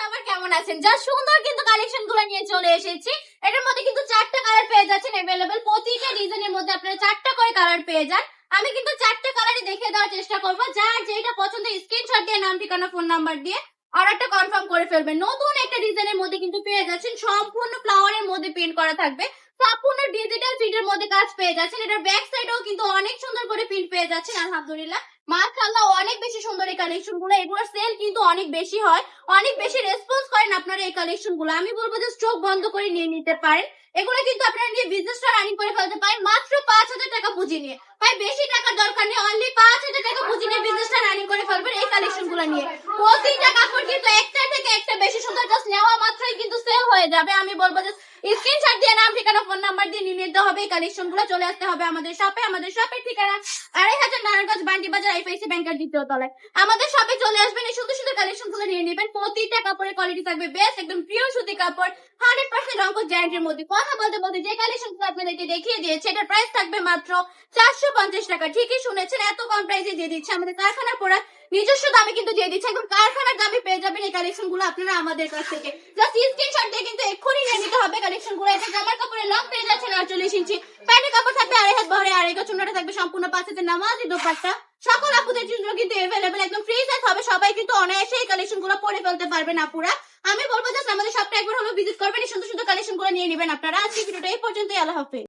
সবার কেমন আছেন? যা সুন্দর কিন্তু কালেকশন গুলো নিয়ে চলে এসেছি। এটার মধ্যে কিন্তু 4টা কালার পেয়ে যাচ্ছেন अवेलेबल। প্রতিটা ডিজাইনের মধ্যে আপনারা 4টা করে কালার পেয়ে যান। আমি কিন্তু 4টা কালারই দেখিয়ে দেওয়ার চেষ্টা করব। যার যেটা পছন্দ স্ক্রিনশট দিয়ে নাম ঠিকানা ফোন নাম্বার দিয়ে অর্ডারটা কনফার্ম করে ফেলবেন। নতুন একটা ডিজাইনের মধ্যে কিন্তু পেয়ে যাচ্ছেন, সম্পূর্ণ ফ্লাওয়ারের মধ্যে প্রিন্ট করা থাকবে। সম্পূর্ণ ডিজিটাল প্রিন্টের মধ্যে কাজ পেয়ে যাচ্ছেন। এটার ব্যাক সাইডেও কিন্তু অনেক সুন্দর করে প্রিন্ট পেয়ে যাচ্ছেন। আলহামদুলিল্লাহ, মাশাআল্লাহ, অনেক বেশি সুন্দর এই কালেকশন গুলো। এগুলোর সেল কিন্তু অনেক বেশি হয়, অনেক বেশি রেসপন্স করেন আপনারা এই কালেকশন গুলো। আমি বলবো যে চোখ বন্ধ করে নিয়ে নিতে পারেন। এগুলো কিন্তু আপনারা নিয়ে বিজনেসটা রানিং করে ফেলতে পারেন মাত্র 5,000 টাকা পুঁজি নিয়ে। ভাই বেশি টাকার দরকার নেই, অনলি 5,000 টাকা পুঁজি নিয়ে বিজনেসটা রানিং করে ফেলবেন এই কালেকশন গুলো নিয়ে। প্রতিটা কাপড় কিন্তু একটা থেকে একটা বেশি সুন্দর, জাস্ট নেওয়া মাত্রই কিন্তু সেল হয়ে যাবে। আমি বলবো যে স্ক্রিনশট দিয়ে নাম ঠিকানা ফোন নাম্বার দিয়ে নিয়ে নিতে হবে। এই কালেকশন গুলো চলে আসতে হবে আমাদের শপে। আমাদের শপের ঠিকানা 2,500 নারায়ণগঞ্জ বান্ডি বাজার, আইএফআইসি ব্যাংকের দ্বিতীয় তলায়। আমাদের শপে চলে আসবেন, এই সুন্দর সুন্দর কালেকশন গুলো নিয়ে নেবেন। প্রতিটা কাপড়ের কোয়ালিটি থাকবে বেস্ট, একদম পিওর সুতি কাপড়, 100% রংকো গ্যারান্টির মধ্যে। কথা বলতে বলতে যে কালেকশন গুলো আপনাদেরকে দেখিয়ে দিয়েছে, এটার প্রাইস থাকবে মাত্র 450 টাকা। ঠিকই শুনেছেন, এত কম প্রাইসে দিয়ে দিচ্ছে আমাদের কারখানা প্রোডাক্ট। নিজস্ব দামে কিন্তু দিয়ে দিচ্ছে, একদম কারখানার দামে পেয়ে যাবেন এই কালেকশন গুলো আপনারা আমাদের কাছ থেকে। জাস্ট স্ক্রিনশট দিয়ে কিন্তু এক্ষুনি নিয়ে নিতে হবে কালেকশন গুলো। এটা জামার কাপড়ের লং পেয়ে যাচ্ছেন 48 ইঞ্চি, প্যান্টের কাপড় থাকবে 2.5 হাত বহরে, আর এগো চুন্নাটা থাকবে সম্পূর্ণ 5 হাতের নামাজি দোপাট্টা। সকল আপুদের জন্য কিন্তু अवेलेबल, একদম ফ্রি সাইজ হবে। সবাই কিন্তু অনায়াসে এই কালেকশন গুলো পরে ফেলতে পারবেন আপুরা। আমি বলবো জাস্ট আমাদের শপটা একবার হলো ভিজিট করবেন, এই সুন্দর সুন্দর কালেকশন গুলো নিয়ে নেবেন আপনারা। আজকে ভিডিওটা এই পর্যন্তই, আল্লাহ হাফেজ।